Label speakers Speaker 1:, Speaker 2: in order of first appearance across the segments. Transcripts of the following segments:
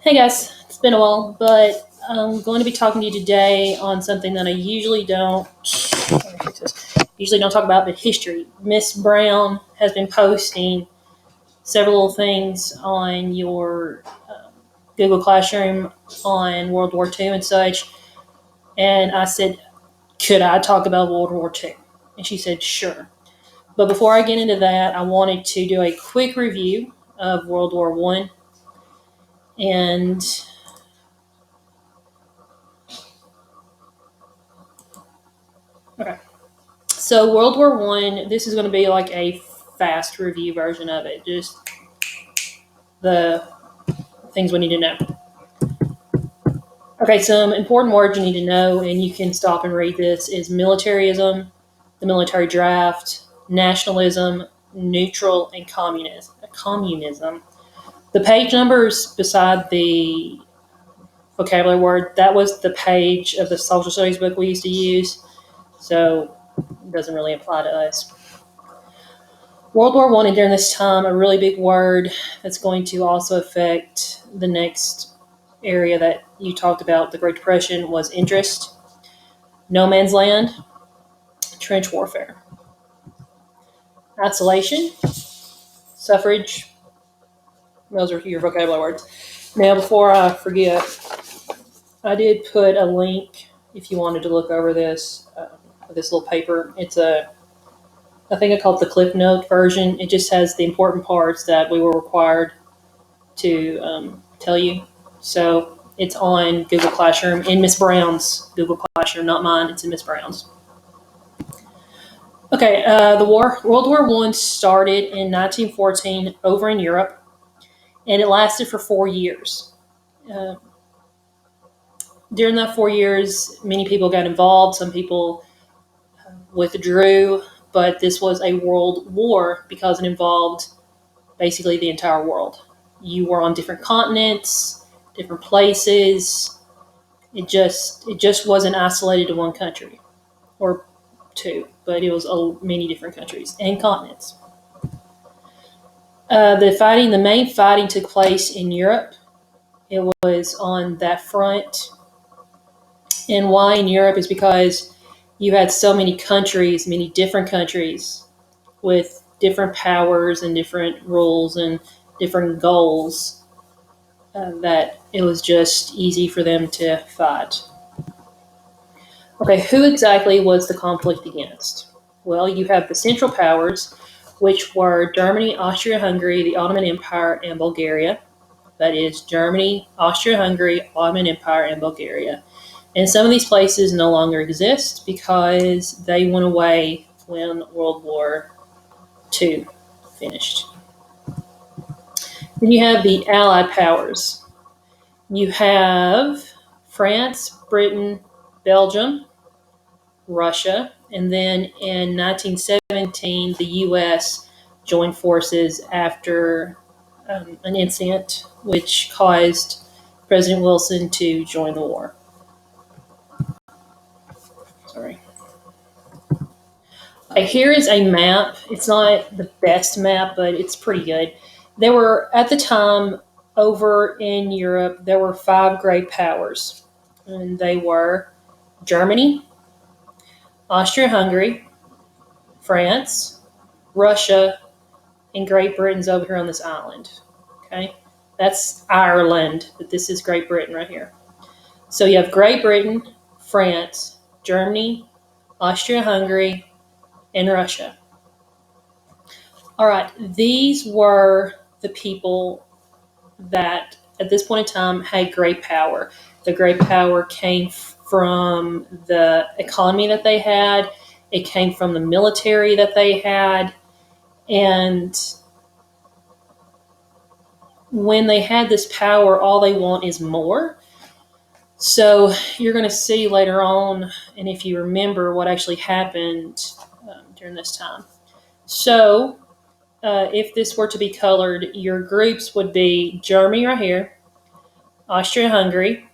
Speaker 1: Hey guys, it's been a while, but I'm going to be talking to you today on something that I usually don't talk about, but history. Miss Brown has been posting several things on your Google Classroom on World War II and such, and I said, could I talk about World War II? And she said, sure. But before I get into that, I wanted to do a quick review of World War One and okay. So World War One, this is going to be like a fast review version of it, just the things we need to know. Okay, some important words you need to know, and you can stop and read this, is militarism, the military draft, nationalism, neutral, and communism. The page numbers beside the vocabulary word, that was the page of the social studies book we used to use, so it doesn't really apply to us. World War One, and during this time, a really big word that's going to also affect the next area that you talked about, the Great Depression, was interest, no man's land, trench warfare, isolation, suffrage. Those are your vocabulary words. Now, before I forget, I did put a link if you wanted to look over this little paper. I think I call it the Cliff Note version. It just has the important parts that we were required to tell you. So it's on Google Classroom in Miss Brown's Google Classroom, not mine. It's in Miss Brown's. Okay, World War One started in 1914 over in Europe, and it lasted for 4 years. Uh, During that 4 years, many people got involved. Some people withdrew, but this was a world war because it involved basically the entire world. You were on different continents, different places. It just wasn't isolated to one country or two, but it was many different countries and continents. The main fighting took place in Europe. It was on that front, and why in Europe is because you had so many countries, many different countries with different powers and different rules and different goals, that it was just easy for them to fight. Okay, who exactly was the conflict against? Well, you have the Central Powers, which were Germany, Austria Hungary, the Ottoman Empire, and Bulgaria. That is Germany, Austria Hungary, Ottoman Empire, and Bulgaria. And some of these places no longer exist because they went away when World War II finished. Then you have the Allied powers. You have France, Britain, Belgium, Russia, and then in 1917, the U.S. joined forces after an incident which caused President Wilson to join the war. Sorry. Okay, here is a map. It's not the best map, but it's pretty good. There were, at the time, over in Europe, there were five great powers, and they were Germany, Austria Hungary, France, Russia, and Great Britain's over here on this island. Okay, that's Ireland, but this is Great Britain right here. So you have Great Britain, France, Germany, Austria Hungary, and Russia. All right, these were the people that at this point in time had great power. The great power came from the economy that they had, it came from the military that they had, and when they had this power, all they want is more. So you're going to see later on, and if you remember what actually happened during this time. So if this were to be colored, your groups would be Germany right here, Austria Hungary.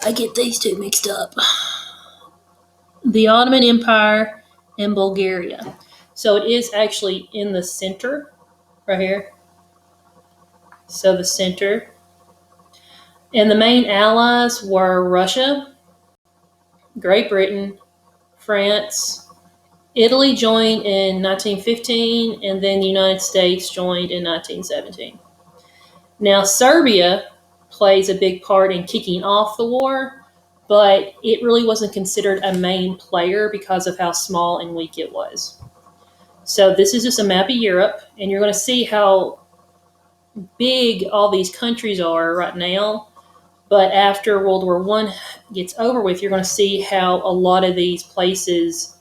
Speaker 1: I get these two mixed up. The Ottoman Empire and Bulgaria. So it is actually in the center right here. So the center. And the main allies were Russia, Great Britain, France. Italy joined in 1915, and then the United States joined in 1917. Now, Serbia plays a big part in kicking off the war, but it really wasn't considered a main player because of how small and weak it was. So, this is just a map of Europe, and you're going to see how big all these countries are right now. But after World War One gets over with, you're going to see how a lot of these places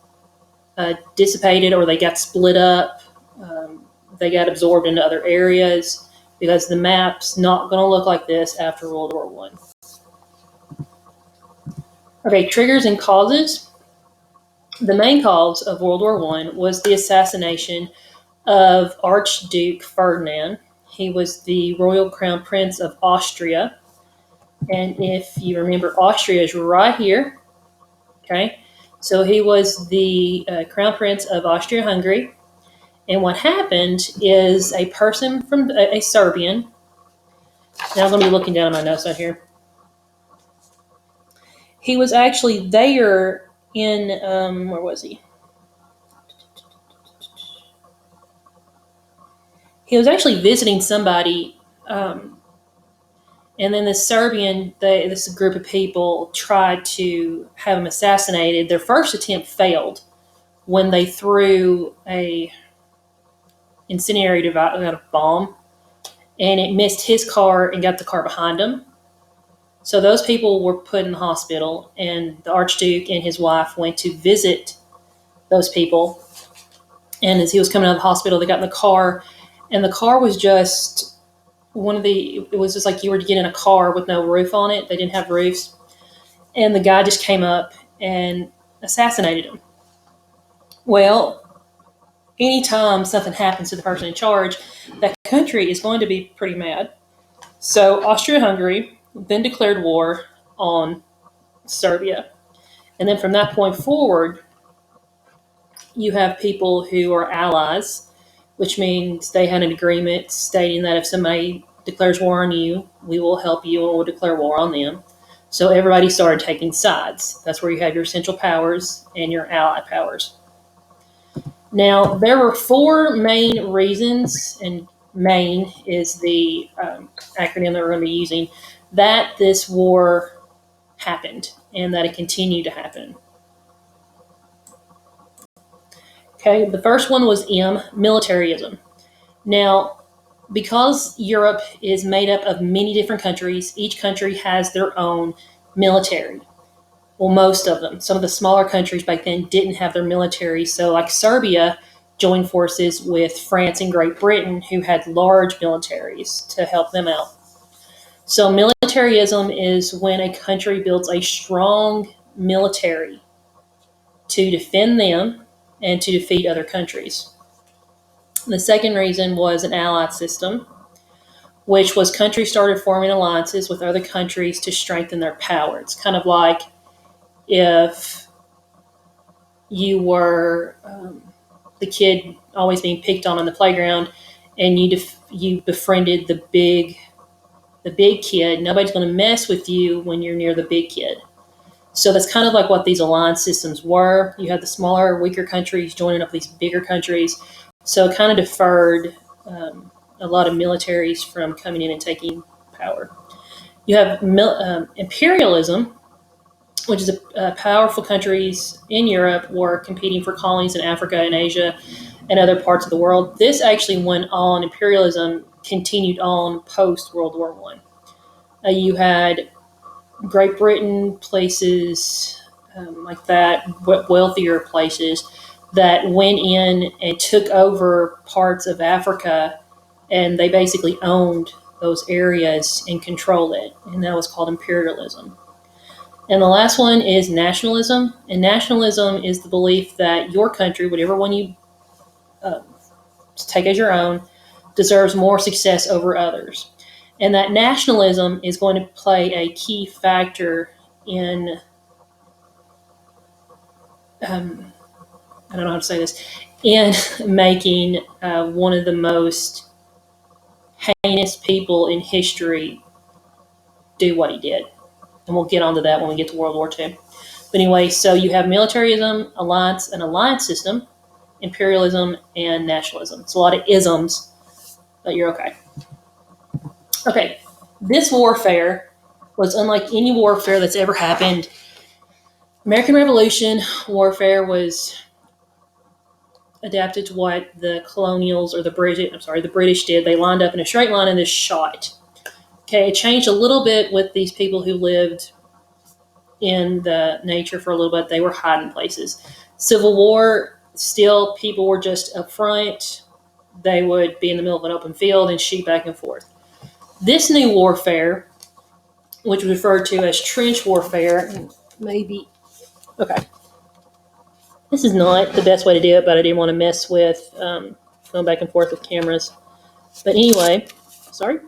Speaker 1: dissipated or they got split up. They got absorbed into other areas because the map's not going to look like this after World War One. Okay, triggers and causes. The main cause of World War One was the assassination of Archduke Ferdinand. He was the royal crown prince of Austria. And if you remember, Austria is right here. Okay, so he was the crown prince of Austria-Hungary. And what happened is a person from a Serbian. Now I'm going to be looking down at my notes out here. He was actually there in where was he? He was actually visiting somebody, and then the Serbian, this group of people tried to have him assassinated. Their first attempt failed when they threw a incendiary device, a bomb, and it missed his car and got the car behind him. So those people were put in the hospital, and the Archduke and his wife went to visit those people. And as he was coming out of the hospital, they got in the car, and the car was just it was just like you were to get in a car with no roof on it. They didn't have roofs. And the guy just came up and assassinated him. Well, anytime something happens to the person in charge, that country is going to be pretty mad. So Austria-Hungary then declared war on Serbia. And then from that point forward, you have people who are allies, which means they had an agreement stating that if somebody declares war on you, we will help you and we'll declare war on them. So everybody started taking sides. That's where you have your Central Powers and your Allied powers. Now, there were four main reasons, and MAIN is the acronym that we're going to be using, that this war happened and that it continued to happen. Okay, the first one was M, militarism. Now, because Europe is made up of many different countries, each country has their own military. Well, most of them. Some of the smaller countries back then didn't have their military. So, like Serbia joined forces with France and Great Britain, who had large militaries to help them out. So, militarism is when a country builds a strong military to defend them and to defeat other countries. The second reason was an allied system, which was countries started forming alliances with other countries to strengthen their power. It's kind of like if you were the kid always being picked on the playground, and you befriended the big kid. Nobody's going to mess with you when you're near the big kid. So that's kind of like what these alliance systems were. You had the smaller, weaker countries joining up these bigger countries. So it kind of deferred a lot of militaries from coming in and taking power. You have imperialism, which is powerful countries in Europe were competing for colonies in Africa and Asia and other parts of the world. This actually went on, imperialism continued on post World War One. You had Great Britain, places like that, wealthier places that went in and took over parts of Africa, and they basically owned those areas and controlled it, and that was called imperialism. And the last one is nationalism, and nationalism is the belief that your country, whatever one you take as your own, deserves more success over others. And that nationalism is going to play a key factor in, I don't know how to say this, in making one of the most heinous people in history do what he did. And we'll get onto that when we get to World War II. But anyway, so you have militarism, an alliance system, imperialism, and nationalism. It's a lot of isms, but you're okay. Okay, this warfare was unlike any warfare that's ever happened. American Revolution warfare was adapted to what the colonials or the British did. They lined up in a straight line and just shot. Okay, it changed a little bit with these people who lived in the nature for a little bit. They were hiding places. Civil War, still people were just up front. They would be in the middle of an open field and shoot back and forth. This new warfare, which was referred to as trench warfare, maybe, okay. This is not the best way to do it, but I didn't want to mess with going back and forth with cameras. But anyway, sorry.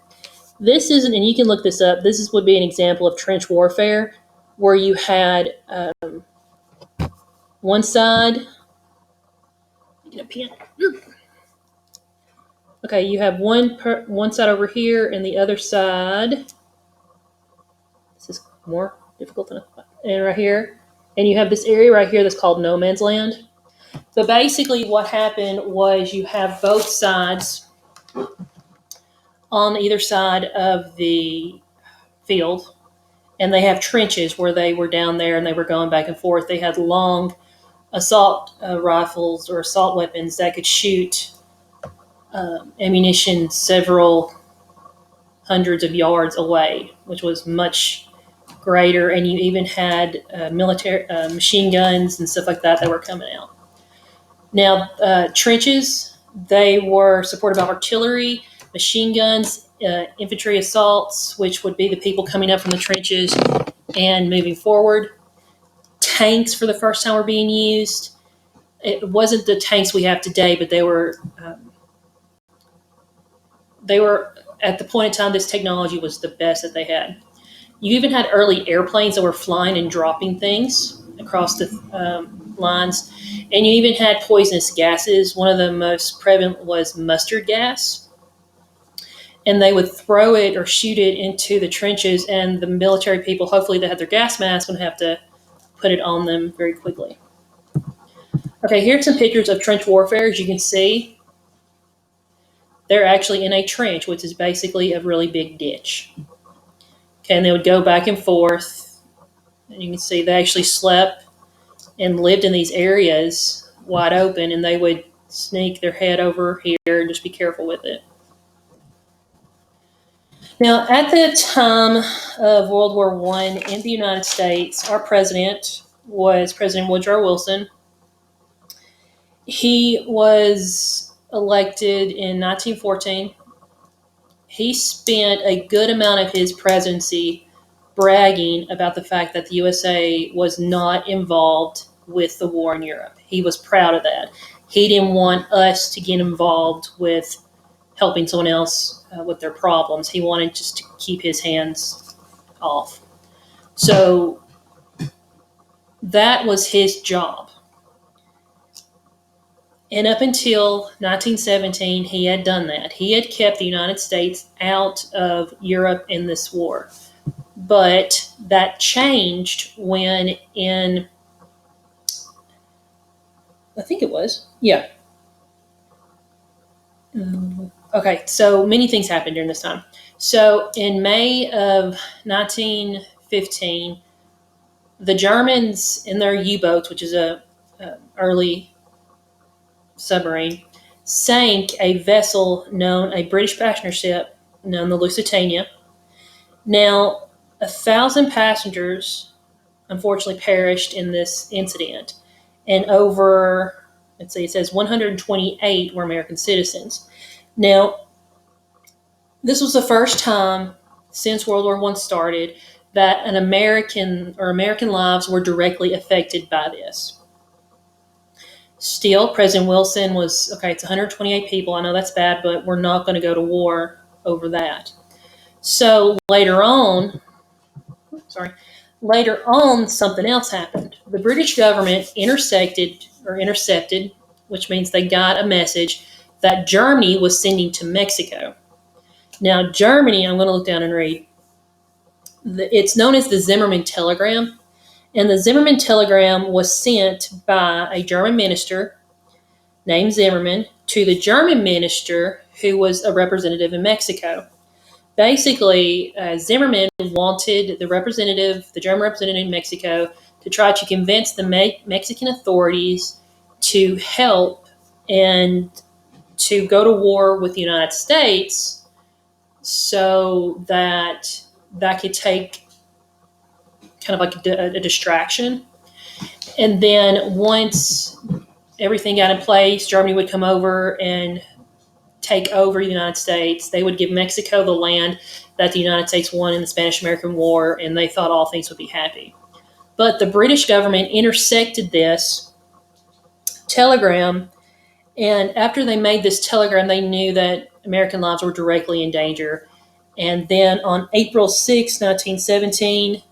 Speaker 1: This isn't, and you can look this up, would be an example of trench warfare where you had one side, get a pen. Okay, you have one side over here and the other side. This is more difficult than I thought. And right here. And you have this area right here that's called no man's land. So basically what happened was you have both sides on either side of the field, and they have trenches where they were down there and they were going back and forth. They had long assault rifles or assault weapons that could shoot ammunition several hundreds of yards away, which was much greater. And you even had military machine guns and stuff like that were coming out. Now, trenches, they were supported by artillery, machine guns, infantry assaults, which would be the people coming up from the trenches and moving forward. Tanks for the first time were being used. It wasn't the tanks we have today, but they were at the point in time this technology was the best that they had. You even had early airplanes that were flying and dropping things across the lines, and you even had poisonous gases. One of the most prevalent was mustard gas, and they would throw it or shoot it into the trenches, and the military people, hopefully they had their gas mask, would have to put it on them very quickly. Okay, here's some pictures of trench warfare. As you can see, they're actually in a trench, which is basically a really big ditch. Okay, and they would go back and forth, and you can see they actually slept and lived in these areas wide open, and they would sneak their head over here and just be careful with it. Now, at the time of World War I in the United States, our president was President Woodrow Wilson. He was elected in 1914. He spent a good amount of his presidency bragging about the fact that the USA was not involved with the war in Europe. He was proud of that. He didn't want us to get involved with helping someone else with their problems. He wanted just to keep his hands off. So that was his job. And up until 1917, he had done that. He had kept the United States out of Europe in this war. But that changed when I think it was, yeah. Okay, so many things happened during this time. So in May of 1915, the Germans in their U-boats, which is a early submarine, sank a vessel a British passenger ship known the Lusitania. Now, 1,000 passengers unfortunately perished in this incident, and over, let's see, it says 128 were American citizens. Now, this was the first time since World War I started that American lives were directly affected by this. Still, President Wilson was, okay, it's 128 people. I know that's bad, but we're not going to go to war over that. So later on, something else happened. The British government intercepted, which means they got a message that Germany was sending to Mexico. Now, Germany, I'm going to look down and read. It's known as the Zimmermann Telegram. And the Zimmermann Telegram was sent by a German minister named Zimmermann to the German minister who was a representative in Mexico. Basically, Zimmermann wanted the German representative in Mexico, to try to convince the Mexican authorities to help and to go to war with the United States, so that that could take kind of like a distraction. And then once everything got in place, Germany would come over and take over the United States. They would give Mexico the land that the United States won in the Spanish-American War, and they thought all things would be happy. But the British government intercepted this telegram, and after they made this telegram, they knew that American lives were directly in danger. And then on April 6, 1917, the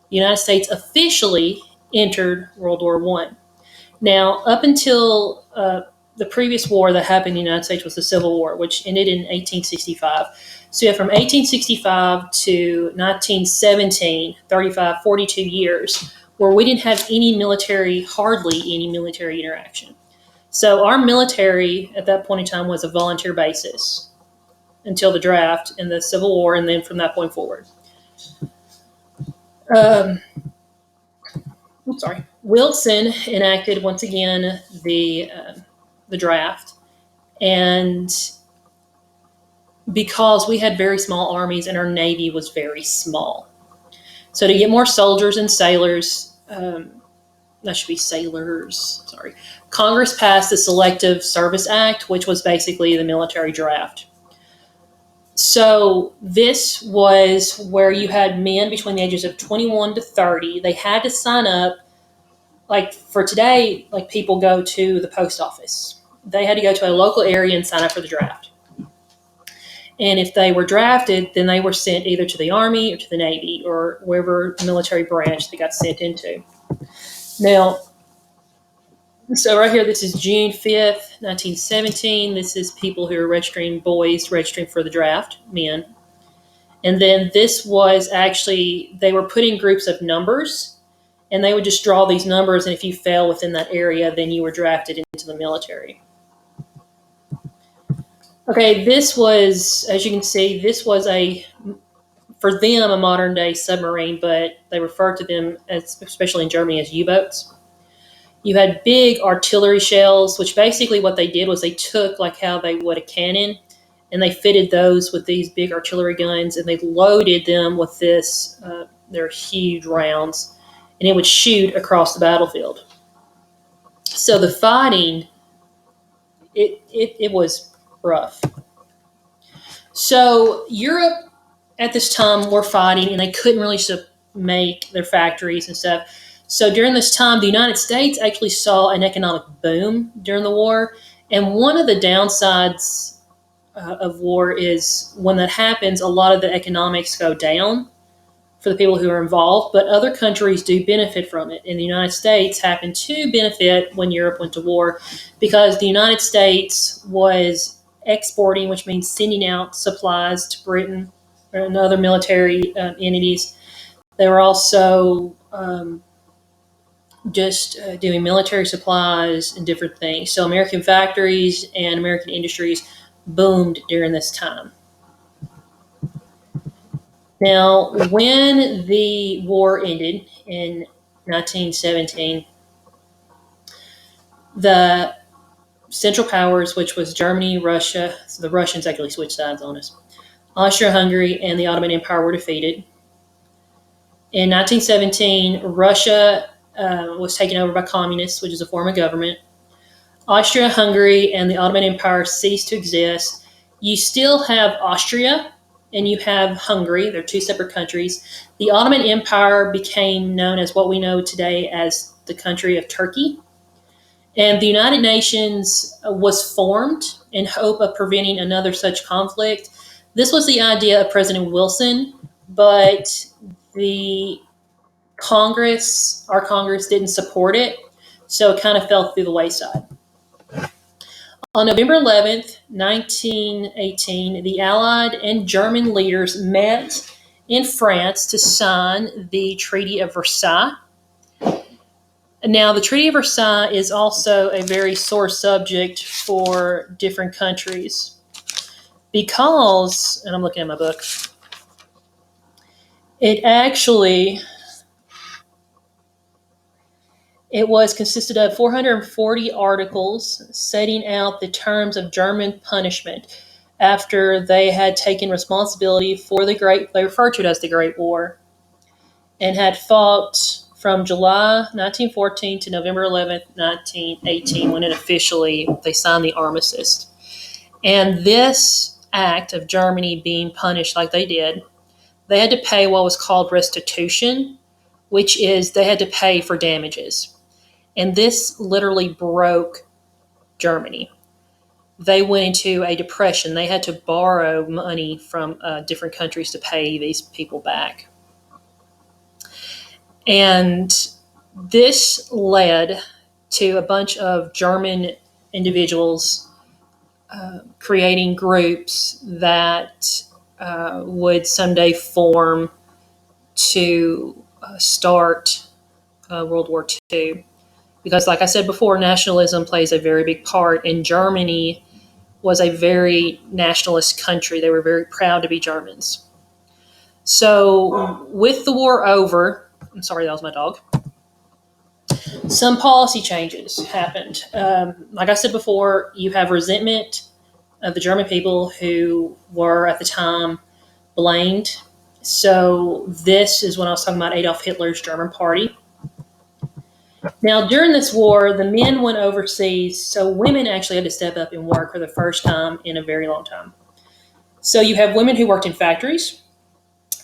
Speaker 1: United States officially entered World War I. Now, up until the previous war that happened in the United States was the Civil War, which ended in 1865. So you have from 1865 to 1917, 35, 42 years, where we didn't have hardly any military interaction. So our military at that point in time was a volunteer basis until the draft and the Civil War, and then from that point forward. Wilson enacted once again the draft, and because we had very small armies and our Navy was very small, so to get more soldiers and sailors, Congress passed the Selective Service Act, which was basically the military draft. So this was where you had men between the ages of 21 to 30. They had to sign up. Like for today, like people go to the post office. They had to go to a local area and sign up for the draft. And if they were drafted, then they were sent either to the Army or to the Navy or wherever military branch they got sent into. Now, so right here, this is June 5th, 1917. This is people who are registering for the draft, men. And then this was actually, they were put in groups of numbers, and they would just draw these numbers, and if you fell within that area, then you were drafted into the military. Okay, this was, as you can see, this was for them, a modern day submarine, but they referred to them, especially in Germany, as U-boats. You had big artillery shells, which basically what they did was they took like how they would a cannon, and they fitted those with these big artillery guns, and they loaded them with they're huge rounds, and it would shoot across the battlefield. So the fighting, it was rough. So Europe at this time were fighting, and they couldn't really make their factories and stuff. So during this time, the United States actually saw an economic boom during the war. And one of the downsides of war is when that happens, a lot of the economics go down for the people who are involved, but other countries do benefit from it. And the United States happened to benefit when Europe went to war, because the United States was exporting, which means sending out supplies to Britain and other military entities. They were also doing military supplies and different things. So American factories and American industries boomed during this time. Now, when the war ended in 1917, the Central Powers, which was Germany, Russia, so the Russians actually switched sides on us, Austria-Hungary, and the Ottoman Empire were defeated. In 1917, Russia was taken over by communists, which is a form of government. Austria-Hungary and the Ottoman Empire ceased to exist. You still have Austria and you have Hungary. They're two separate countries. The Ottoman Empire became known as what we know today as the country of Turkey. And the United Nations was formed in hope of preventing another such conflict. This was the idea of President Wilson, but our Congress didn't support it, so it kind of fell through the wayside. On November 11th, 1918, the Allied and German leaders met in France to sign the Treaty of Versailles. Now, the Treaty of Versailles is also a very sore subject for different countries because, and I'm looking at my book, it was consisted of 440 articles setting out the terms of German punishment after they had taken responsibility for they referred to it as the Great War, and had fought from July 1914 to November 11th, 1918, when they signed the armistice. And this act of Germany being punished like they did, they had to pay what was called restitution, which is they had to pay for damages. And this literally broke Germany. They went into a depression. They had to borrow money from different countries to pay these people back. And this led to a bunch of German individuals creating groups that would someday form to start World War II. Because, like I said before, nationalism plays a very big part, and Germany was a very nationalist country. They were very proud to be Germans. So, with the war over, I'm sorry, that was my dog. Some policy changes happened. Like I said before, you have resentment of the German people who were at the time blamed. So this is when I was talking about Adolf Hitler's German Party. Now, during this war, the men went overseas, so women actually had to step up and work for the first time in a very long time. So you have women who worked in factories.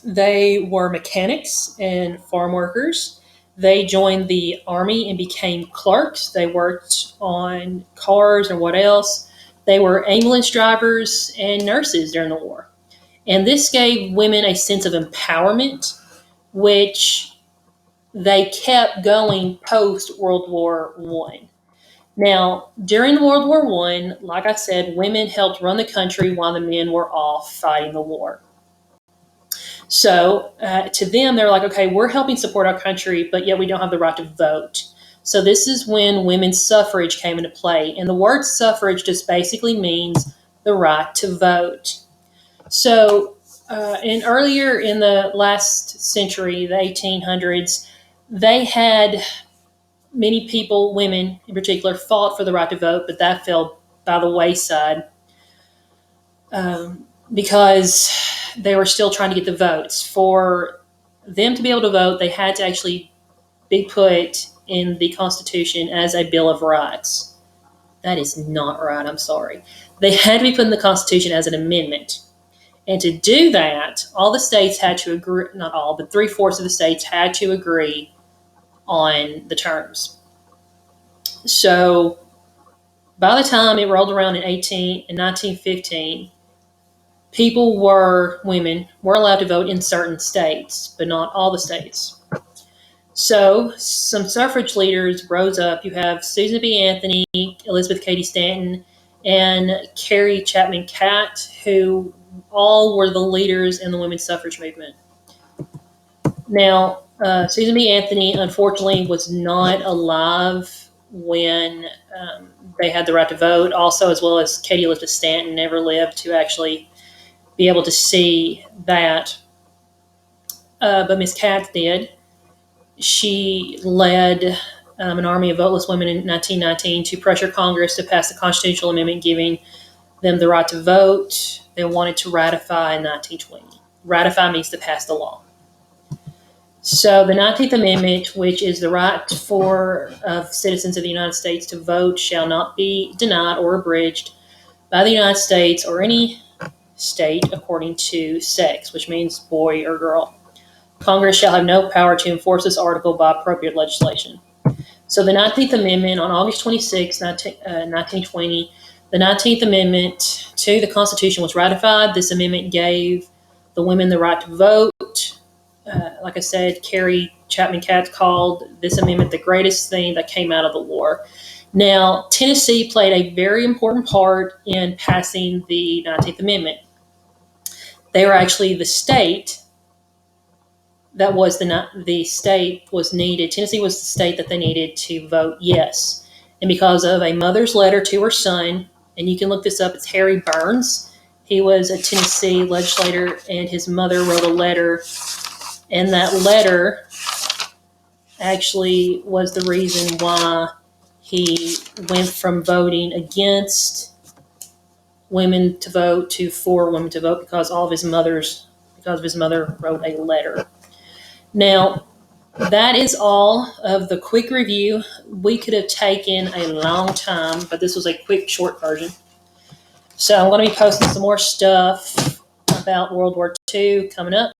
Speaker 1: They were mechanics and farm workers. They joined the army and became clerks. They worked on cars and what else. They were ambulance drivers and nurses during the war. And this gave women a sense of empowerment, which they kept going post World War I. Now, during World War I, like I said, women helped run the country while the men were off fighting the war. So to them, they're like, okay, we're helping support our country, but yet we don't have the right to vote. So this is when women's suffrage came into play. And the word suffrage just basically means the right to vote. So earlier in the last century, the 1800s, they had many people, women in particular, fought for the right to vote, but that fell by the wayside because they were still trying to get the votes. For them to be able to vote, they had to actually be put in the Constitution as a Bill of Rights. That is not right, I'm sorry. They had to be put in the Constitution as an amendment. And to do that, all the states had to agree, not all, but 3/4 of the states had to agree on the terms. So by the time it rolled around in 1915, women were allowed to vote in certain states, but not all the states. So some suffrage leaders rose up. You have Susan B. Anthony, Elizabeth Cady Stanton, and Carrie Chapman Catt, who all were the leaders in the women's suffrage movement. Now, Susan B. Anthony, unfortunately, was not alive when they had the right to vote. Also, as well as Katie Elizabeth Stanton, never lived to actually be able to see that. But Miss Catt did. She led an army of voteless women in 1919 to pressure Congress to pass the constitutional amendment giving them the right to vote. They wanted to ratify in 1920. Ratify means to pass the law. So the 19th Amendment, which is the right of citizens of the United States to vote, shall not be denied or abridged by the United States or any state according to sex, which means boy or girl. Congress shall have no power to enforce this article by appropriate legislation. So the 19th Amendment on August 26, 1920, the 19th Amendment to the Constitution was ratified. This amendment gave the women the right to vote. Like I said, Carrie Chapman Catt called this amendment the greatest thing that came out of the war. Now, Tennessee played a very important part in passing the 19th Amendment. They were actually the state that was the state was needed. Tennessee was the state that they needed to vote yes. And because of a mother's letter to her son, and you can look this up, it's Harry Burns. He was a Tennessee legislator, and his mother wrote a letter, and that letter actually was the reason why he went from voting against women to vote to for women to vote because of his mother wrote a letter. Now, that is all of the quick review. We could have taken a long time, but this was a quick, short version. So I'm going to be posting some more stuff about World War II coming up.